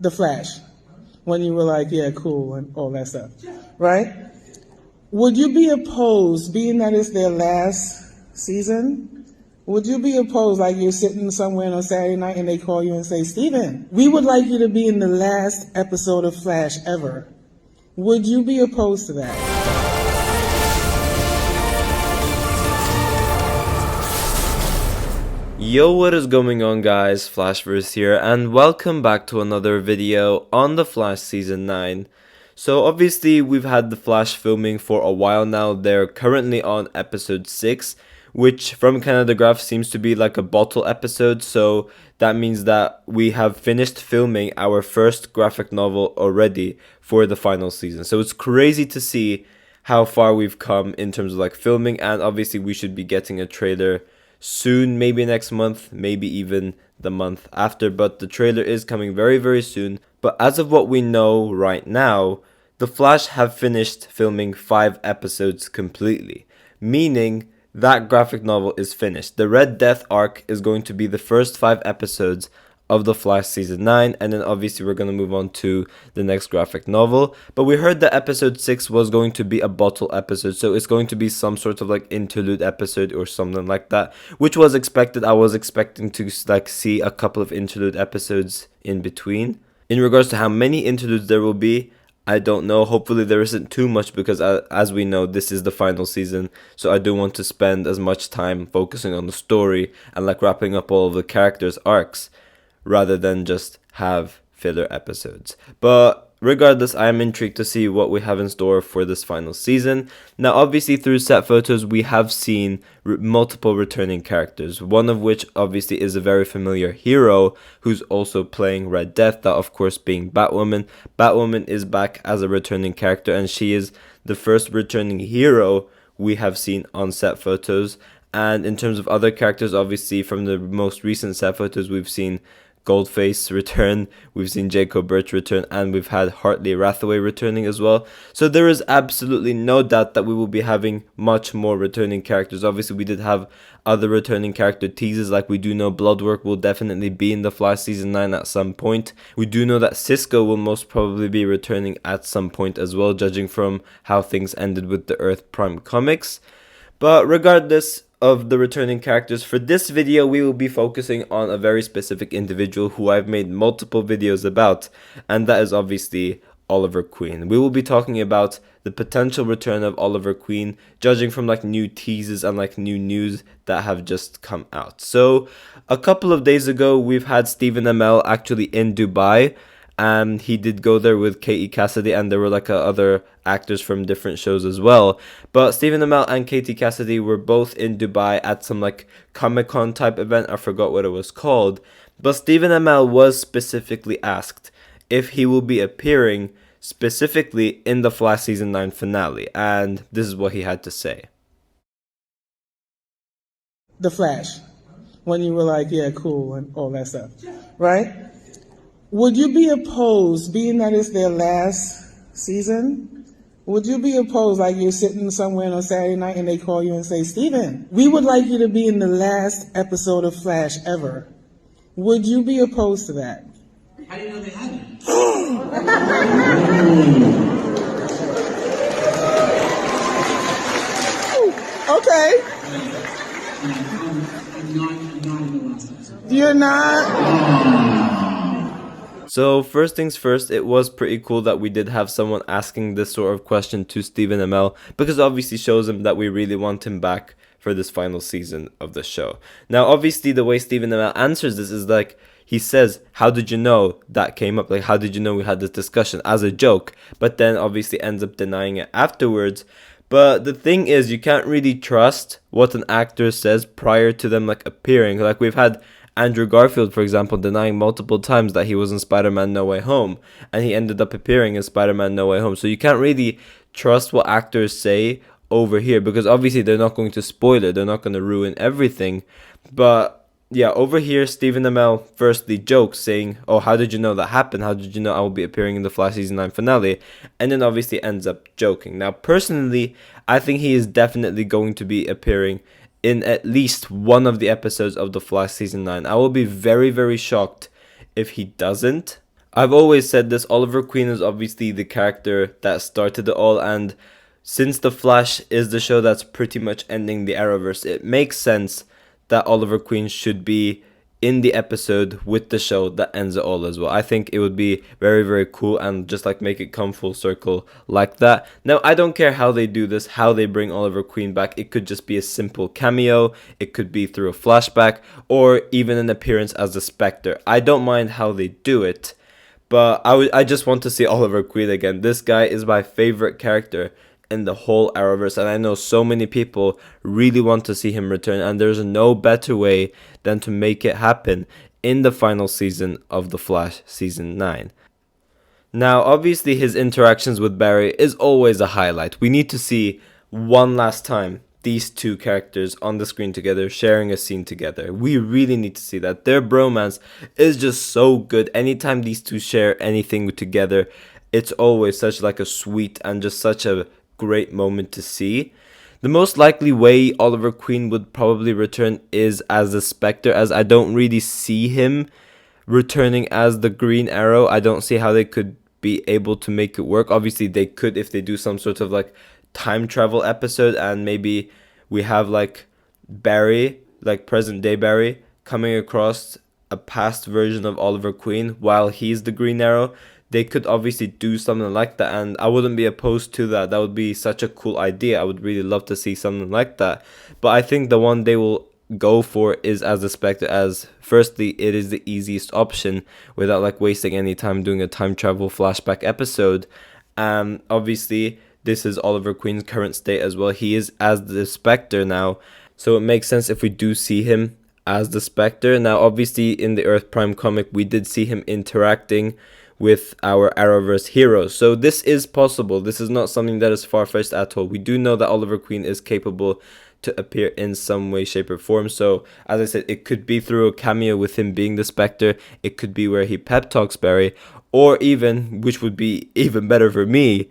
The Flash, when you were like, yeah, cool, and all that stuff, right? Would you be opposed, being that it's their last season, would you be opposed, like you're sitting somewhere on a Saturday night and they call you and say, Steven, we would like you to be in the last episode of Flash ever. Would you be opposed to that? Yo, what is going on, guys? Flashverse here, and welcome back to another video on The Flash Season 9. So obviously we've had The Flash filming for a while now. They're currently on episode 6, which from kind of the graph seems to be like a bottle episode, so that means that we have finished filming our first graphic novel already for the final season. So it's crazy to see how far we've come in terms of like filming, and obviously we should be getting a trailer soon, maybe next month, maybe even the month after, but the trailer is coming very soon. But as of what we know right now, The Flash have finished filming 5 episodes completely, meaning that graphic novel is finished. The Red Death arc is going to be the first 5 episodes of The Flash Season 9, and then obviously we're going to move on to the next graphic novel. But we heard that episode 6 was going to be a bottle episode, so it's going to be some sort of like interlude episode or something like that, which was expected. I was expecting to like see a couple of interlude episodes in between. In regards to how many interludes there will be, I don't know. Hopefully there isn't too much, because as we know, this is the final season, so I do want to spend as much time focusing on the story and like wrapping up all of the characters' arcs, rather than just have filler episodes. But regardless, I am intrigued to see what we have in store for this final season. Now obviously through set photos we have seen multiple returning characters, one of which obviously is a very familiar hero who's also playing Red Death, that of course being Batwoman. Batwoman is back as a returning character, and she is the first returning hero we have seen on set photos. And in terms of other characters, obviously from the most recent set photos we've seen Goldface return, we've seen Jacob Birch return, and we've had Hartley Rathaway returning as well. So there is absolutely no doubt that we will be having much more returning characters. Obviously we did have other returning character teasers, like we do know Bloodwork will definitely be in The Flash Season 9 at some point. We do know that Cisco will most probably be returning at some point as well, judging from how things ended with the Earth Prime comics. But regardless of the returning characters, for this video we will be focusing on a very specific individual who I've made multiple videos about, and that is obviously Oliver Queen. We will be talking about the potential return of Oliver Queen, judging from like new teasers and like new news that have just come out. So a couple of days ago we've had Stephen Amell actually in Dubai, and he did go there with Katie Cassidy, and there were like other actors from different shows as well. But Stephen Amell and Katie Cassidy were both in Dubai at some like Comic-Con type event. I forgot what it was called. But Stephen Amell was specifically asked if he will be appearing specifically in the Flash Season 9 finale, and this is what he had to say. The Flash, when you were like, yeah, cool, and all that stuff, right? Would you be opposed, being that it's their last season, would you be opposed, like you're sitting somewhere on a Saturday night and they call you and say, Steven, we would like you to be in the last episode of Flash ever. Would you be opposed to that? How do you know they haven't? Okay. I'm not in the last episode. You're not? So first things first, it was pretty cool that we did have someone asking this sort of question to Stephen Amell, because it obviously shows him that we really want him back for this final season of the show. Now obviously the way Stephen Amell answers this is like, he says, how did you know that came up? Like, how did you know we had this discussion, as a joke? But then obviously ends up denying it afterwards. But the thing is, you can't really trust what an actor says prior to them like appearing. Like we've had Andrew Garfield, for example, denying multiple times that he was in Spider-Man No Way Home, and he ended up appearing in Spider-Man No Way Home. So you can't really trust what actors say over here, because obviously they're not going to spoil it, they're not going to ruin everything. But yeah, over here, Stephen Amell firstly jokes saying, oh, how did you know that happened? How did you know I will be appearing in the Flash Season 9 finale? And then obviously ends up joking. Now, personally, I think he is definitely going to be appearing in at least one of the episodes of The Flash Season 9. I will be very shocked if he doesn't. I've always said this, Oliver Queen is obviously the character that started it all, and since The Flash is the show that's pretty much ending the Arrowverse, it makes sense that Oliver Queen should be in the episode with the show that ends it all as well. I think it would be very, very cool and just like make it come full circle like that. Now, I don't care how they do this, how they bring Oliver Queen back. It could just be a simple cameo, it could be through a flashback, or even an appearance as the Spectre. I don't mind how they do it, but I just want to see Oliver Queen again. This guy is my favorite character in the whole Arrowverse, and I know so many people really want to see him return, and there's no better way than to make it happen in the final season of The Flash season 9. Now, obviously his interactions with Barry is always a highlight. We need to see one last time these two characters on the screen together, sharing a scene together. We really need to see that. Their bromance is just so good. Anytime these two share anything together, it's always such like a sweet and just such a great moment to see. The most likely way Oliver Queen would probably return is as the Spectre, as I don't really see him returning as the Green Arrow. I don't see how they could be able to make it work. Obviously they could if they do some sort of like time travel episode, and maybe we have like Barry, like present day Barry, coming across a past version of Oliver Queen while he's the Green Arrow. They could obviously do something like that, and I wouldn't be opposed to that. That would be such a cool idea. I would really love to see something like that. But I think the one they will go for is as the Spectre, as firstly it is the easiest option without like wasting any time doing a time travel flashback episode. Obviously this is Oliver Queen's current state as well. He is as the Spectre now, so it makes sense if we do see him as the Spectre. Now obviously in the Earth Prime comic we did see him interacting with our Arrowverse heroes, so this is possible. This is not something that is far-fetched at all. We do know that Oliver Queen is capable to appear in some way, shape or form. So as I said, it could be through a cameo with him being the Spectre, it could be where he pep talks Barry, or even, which would be even better for me,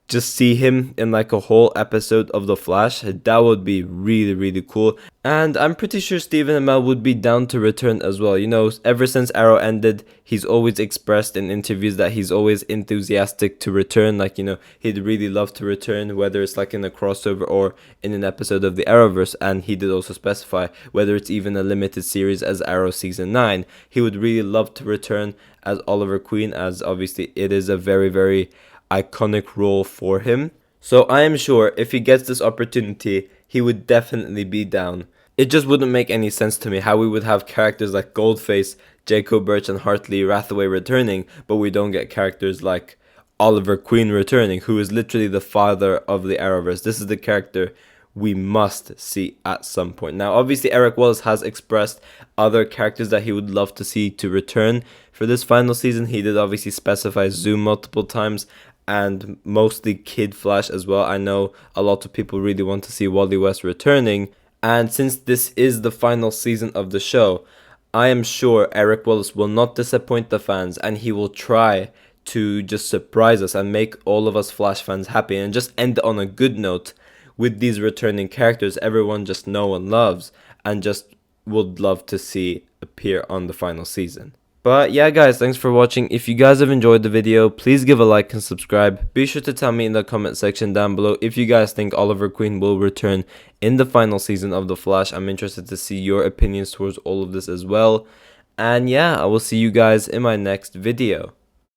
just see him in like a whole episode of The Flash. That would be really, really cool. And I'm pretty sure Stephen Amell would be down to return as well. You know, ever since Arrow ended, he's always expressed in interviews that he's always enthusiastic to return. Like, you know, he'd really love to return, whether it's like in a crossover or in an episode of the Arrowverse. And he did also specify whether it's even a limited series as Arrow Season 9. He would really love to return as Oliver Queen, as obviously it is a very, very iconic role for him. So I am sure if he gets this opportunity, he would definitely be down. It just wouldn't make any sense to me how we would have characters like Goldface, Jacob Birch and Hartley Rathaway returning, but we don't get characters like Oliver Queen returning, who is literally the father of the Arrowverse. This is the character we must see at some point. Now obviously Eric Wallace has expressed other characters that he would love to see to return for this final season. He did obviously specify Zoom multiple times, and mostly Kid Flash as well. I know a lot of people really want to see Wally West returning, and since this is the final season of the show, I am sure Eric Wallace will not disappoint the fans, and he will try to just surprise us and make all of us Flash fans happy and just end on a good note with these returning characters everyone just know and loves and just would love to see appear on the final season. But yeah guys, thanks for watching. If you guys have enjoyed the video, please give a like and subscribe. Be sure to tell me in the comment section down below if you guys think Oliver Queen will return in the final season of The Flash. I'm interested to see your opinions towards all of this as well. And yeah, I will see you guys in my next video.